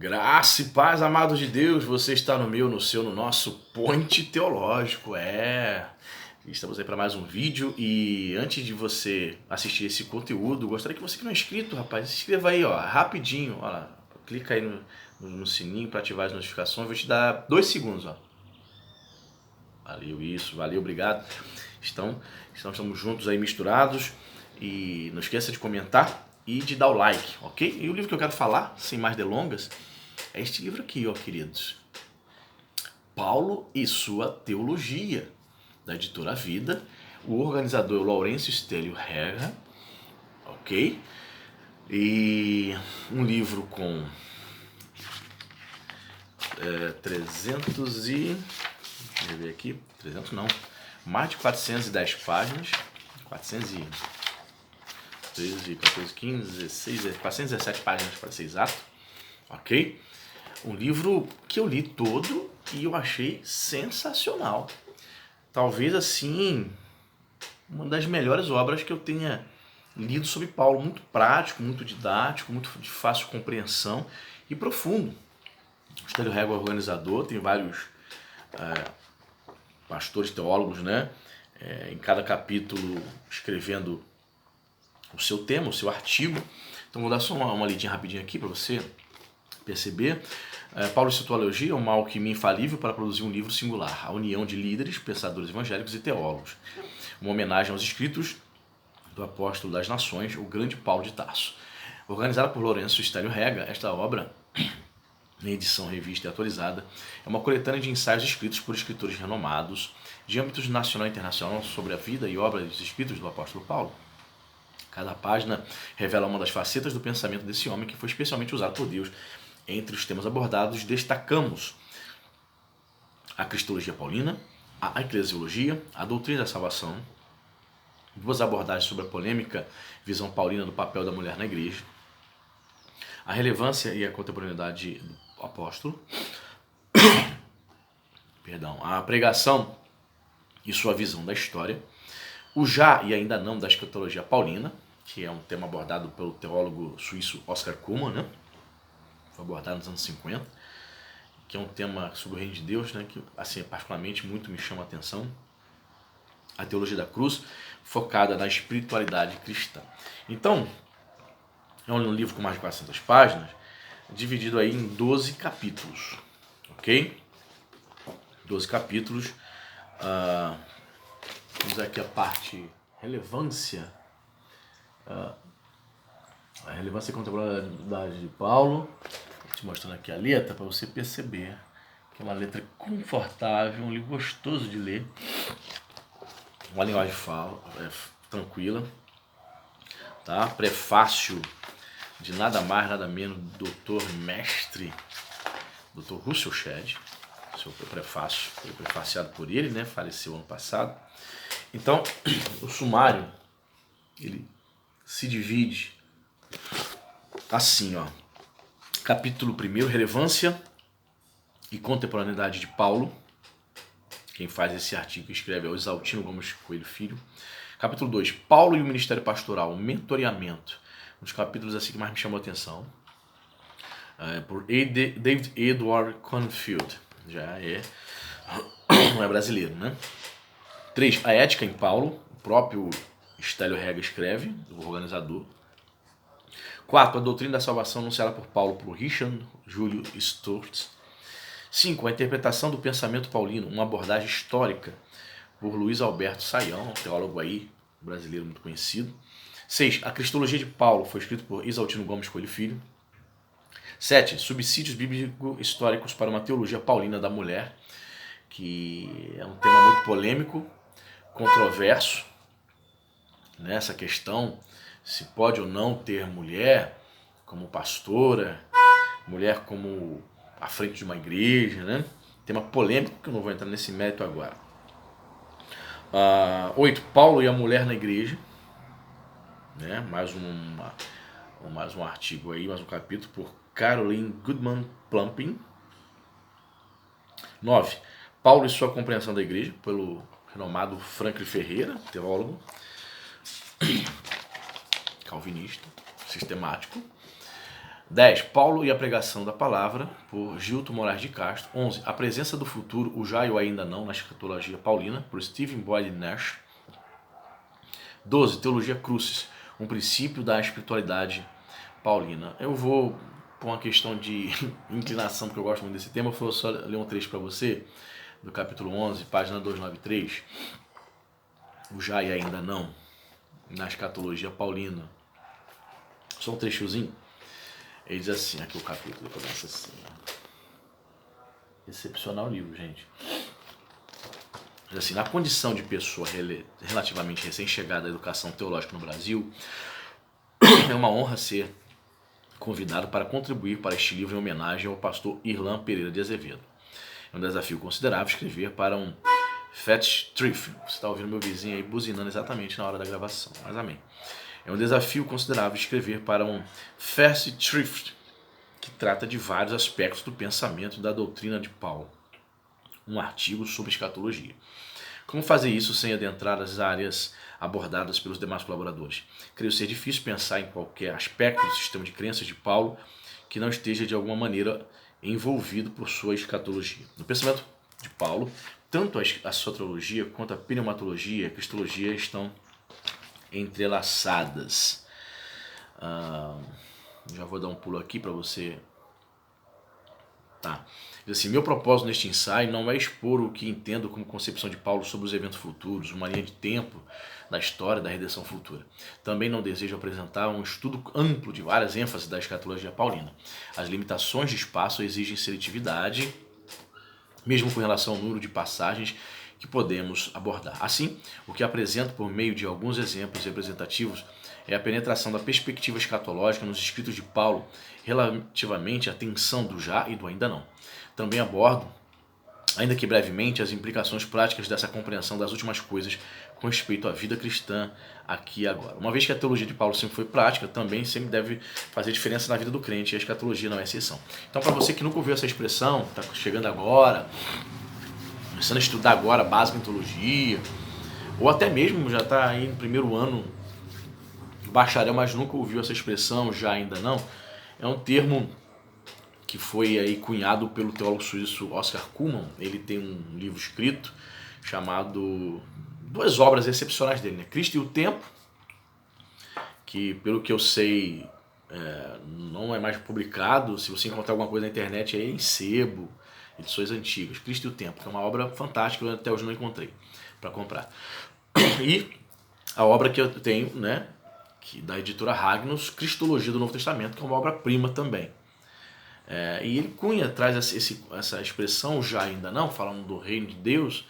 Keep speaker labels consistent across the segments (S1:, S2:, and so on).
S1: Graça e paz, amados de Deus, você está no meu, no seu, no nosso Point Teológico, Estamos aí para mais um vídeo e antes de você assistir esse conteúdo, gostaria que você que não é inscrito, rapaz, se inscreva aí, ó, rapidinho, ó lá, clica aí no sininho para ativar as notificações, vou te dar 2 segundos, ó. Valeu, isso, valeu, obrigado. Estamos juntos aí, misturados, e não esqueça de comentar e de dar o like, ok? E o livro que eu quero falar, sem mais delongas, é este livro aqui, ó, queridos. Paulo e sua teologia, da editora Vida. O organizador é o Laurêncio Stélio Herra, ok? E um livro com 300 e... deixa eu ver aqui, 300 não, mais de 410 páginas, 413, 14, 15, 16, 417 páginas para ser exato, ok? Um livro que eu li todo e eu achei sensacional. Talvez assim, uma das melhores obras que eu tenha lido sobre Paulo. Muito prático, muito didático, muito de fácil compreensão e profundo. O Stélio Herra é organizador, tem vários pastores, teólogos, né? Em cada capítulo escrevendo o seu tema, o seu artigo. Então vou dar só uma lidinha rapidinho aqui para você perceber. Paulo e sua teologia é uma alquimia infalível para produzir um livro singular, a união de líderes, pensadores evangélicos e teólogos. Uma homenagem aos escritos do apóstolo das nações, o grande Paulo de Tarso. Organizada por Laurêncio Stélio Herra, esta obra, em edição revista e atualizada, é uma coletânea de ensaios escritos por escritores renomados de âmbitos nacional e internacional sobre a vida e obra dos escritos do apóstolo Paulo. Cada página revela uma das facetas do pensamento desse homem que foi especialmente usado por Deus. Entre os temas abordados, destacamos a cristologia paulina, a eclesiologia, a doutrina da salvação, duas abordagens sobre a polêmica visão paulina do papel da mulher na igreja, a relevância e a contemporaneidade do apóstolo, a pregação e sua visão da história, o já e ainda não da escatologia paulina, que é um tema abordado pelo teólogo suíço Oscar Cullmann, né? Foi abordado nos anos 50, que é um tema sobre o reino de Deus, né? Que assim, particularmente muito me chama a atenção. A teologia da cruz, focada na espiritualidade cristã. Então, é um livro com mais de 400 páginas, dividido aí em 12 capítulos, ok? 12 capítulos. Vamos aqui a parte relevância. A relevância e contemporaneidade de Paulo. Vou te mostrando aqui a letra para você perceber que é uma letra confortável, um livro gostoso de ler. Uma linguagem tranquila. Tá? Prefácio de nada mais, nada menos do Dr. Mestre, Dr. Russell Shedd. Seu prefácio foi prefaciado por ele, né? Faleceu ano passado. Então, o sumário, ele se divide assim, ó. Capítulo 1, relevância e contemporaneidade de Paulo. Quem faz esse artigo e escreve é o Isaltino Gomes Coelho Filho. Capítulo 2, Paulo e o Ministério Pastoral, mentoreamento. Um dos capítulos assim que mais me chamou a atenção. Por David Edward Confield. Não é brasileiro, né? 3, a ética em Paulo. O próprio Stélio Herra escreve, o organizador. 4, a doutrina da salvação anunciada por Paulo por Richard Júlio Sturz. 5, a interpretação do pensamento paulino, uma abordagem histórica por Luiz Alberto Saião, um teólogo aí brasileiro muito conhecido. 6, a cristologia de Paulo, foi escrito por Isaltino Gomes Coelho Filho. 7, subsídios bíblico-históricos para uma teologia paulina da mulher, que é um tema muito polêmico, controverso, nessa questão se pode ou não ter mulher como pastora, mulher como à frente de uma igreja, né? Tema polêmico que eu não vou entrar nesse mérito agora. 8, Paulo e a mulher na igreja, né? Mais um artigo aí, mais um capítulo por Caroline Goodman Plumping. 9, Paulo e sua compreensão da igreja, pelo renomado Franklin Ferreira, teólogo calvinista, sistemático. 10. Paulo e a pregação da palavra, por Gilto Moraes de Castro. 11. A presença do futuro, o já e o ainda não, na escatologia paulina, por Stephen Boyd Nash. 12. Teologia Crucis, um princípio da espiritualidade paulina. Eu vou, por uma questão de inclinação, porque eu gosto muito desse tema, eu vou só ler um trecho para você, do capítulo 11, página 293. O já e ainda não, na escatologia paulina. Só um trechozinho. Ele diz assim, aqui o capítulo começa assim. Excepcional livro, gente. Diz assim, na condição de pessoa relativamente recém-chegada à educação teológica no Brasil, é uma honra ser convidado para contribuir para este livro em homenagem ao pastor Irlan Pereira de Azevedo. É um desafio considerável escrever para um Fat Thrift. Você está ouvindo meu vizinho aí buzinando exatamente na hora da gravação, mas amém. É um desafio considerável escrever para um Fast Thrift, que trata de vários aspectos do pensamento e da doutrina de Paulo. Um artigo sobre escatologia. Como fazer isso sem adentrar as áreas abordadas pelos demais colaboradores? Creio ser difícil pensar em qualquer aspecto do sistema de crenças de Paulo que não esteja de alguma maneira envolvido por sua escatologia. No pensamento de Paulo, tanto a soteriologia quanto a pneumatologia e a cristologia estão entrelaçadas. Já vou dar um pulo aqui para você. Tá. Diz assim, meu propósito neste ensaio não é expor o que entendo como concepção de Paulo sobre os eventos futuros, uma linha de tempo da história da redenção futura. Também não desejo apresentar um estudo amplo de várias ênfases da escatologia paulina. As limitações de espaço exigem seletividade, mesmo com relação ao número de passagens que podemos abordar. Assim, o que apresento por meio de alguns exemplos representativos é a penetração da perspectiva escatológica nos escritos de Paulo relativamente à tensão do já e do ainda não. Também abordo, ainda que brevemente, as implicações práticas dessa compreensão das últimas coisas com respeito à vida cristã aqui e agora. Uma vez que a teologia de Paulo sempre foi prática, também sempre deve fazer diferença na vida do crente, e a escatologia não é exceção. Então, para você que nunca ouviu essa expressão, está chegando agora, começando a estudar agora básica em teologia, ou até mesmo já está aí no primeiro ano bacharel, mas nunca ouviu essa expressão, já ainda não, é um termo que foi aí cunhado pelo teólogo suíço Oscar Cullmann. Ele tem um livro escrito chamado, duas obras excepcionais dele, né? Cristo e o Tempo, que pelo que eu sei não é mais publicado, se você encontrar alguma coisa na internet é em sebo, edições antigas. Cristo e o Tempo, que é uma obra fantástica, eu até hoje não encontrei para comprar. E a obra que eu tenho, né, da editora Ragnos, Cristologia do Novo Testamento, que é uma obra-prima também. E ele cunha, traz essa expressão, já ainda não, falando do reino de Deus,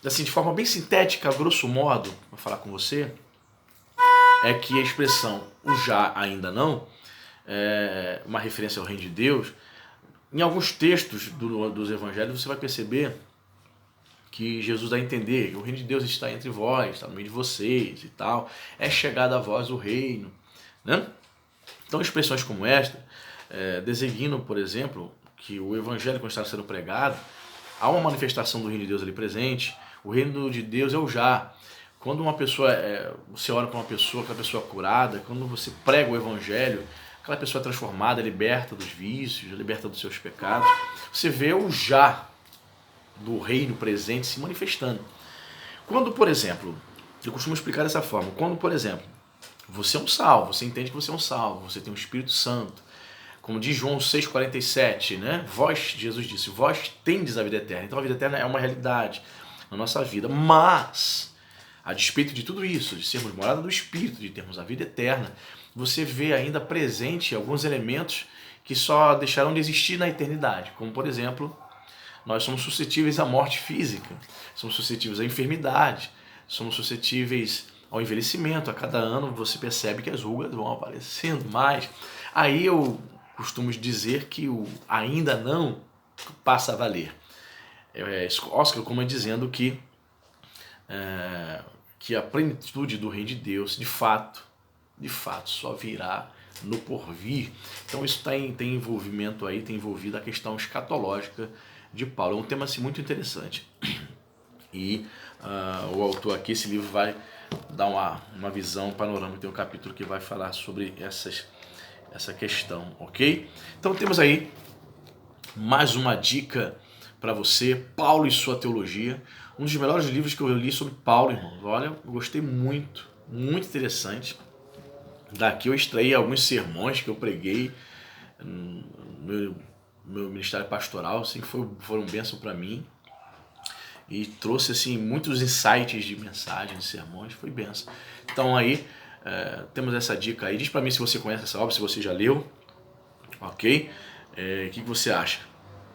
S1: assim, de forma bem sintética, grosso modo, vou falar com você, é que a expressão o já ainda não, uma referência ao reino de Deus. Em alguns textos dos evangelhos você vai perceber que Jesus dá a entender que o reino de Deus está entre vós, está no meio de vocês e tal, é chegado a vós o reino, né? Então expressões como esta designam, por exemplo, que o evangelho, quando está sendo pregado, há uma manifestação do reino de Deus ali presente. O reino de Deus é o já. Quando uma pessoa, você ora para uma pessoa, aquela pessoa é curada, quando você prega o evangelho, aquela pessoa é transformada, é liberta dos vícios, é liberta dos seus pecados. Você vê o já do reino presente se manifestando. Quando, por exemplo, eu costumo explicar dessa forma, quando, por exemplo, você é um salvo, você entende que você é um salvo, você tem o Espírito Santo, como diz João 6,47, né? Jesus disse, vós tendes a vida eterna. Então a vida eterna é uma realidade na nossa vida, mas a despeito de tudo isso, de sermos morada do Espírito, de termos a vida eterna, você vê ainda presente alguns elementos que só deixarão de existir na eternidade, como por exemplo, nós somos suscetíveis à morte física, somos suscetíveis à enfermidade, somos suscetíveis ao envelhecimento. A cada ano você percebe que as rugas vão aparecendo mais. Aí eu costumo dizer que o ainda não passa a valer. Oscar Cullmann dizendo que a plenitude do reino de Deus, de fato, só virá no porvir. Então isso tem envolvimento aí, tem envolvido a questão escatológica de Paulo. É um tema assim, muito interessante. E o autor aqui, esse livro vai dar uma visão panorâmica. Tem um capítulo que vai falar sobre essas essa questão, ok? Então temos aí mais uma dica para você, Paulo e sua teologia, um dos melhores livros que eu li sobre Paulo, irmãos. Olha, eu gostei muito, muito interessante. Daqui eu extraí alguns sermões que eu preguei no meu ministério pastoral, assim, que foram bênção para mim. E trouxe assim muitos insights de mensagens, de sermões, foi bênção. Então aí temos essa dica aí. Diz para mim se você conhece essa obra, se você já leu, ok? O que você acha?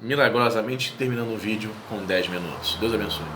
S1: Milagrosamente terminando o vídeo com 10 minutos. Deus abençoe.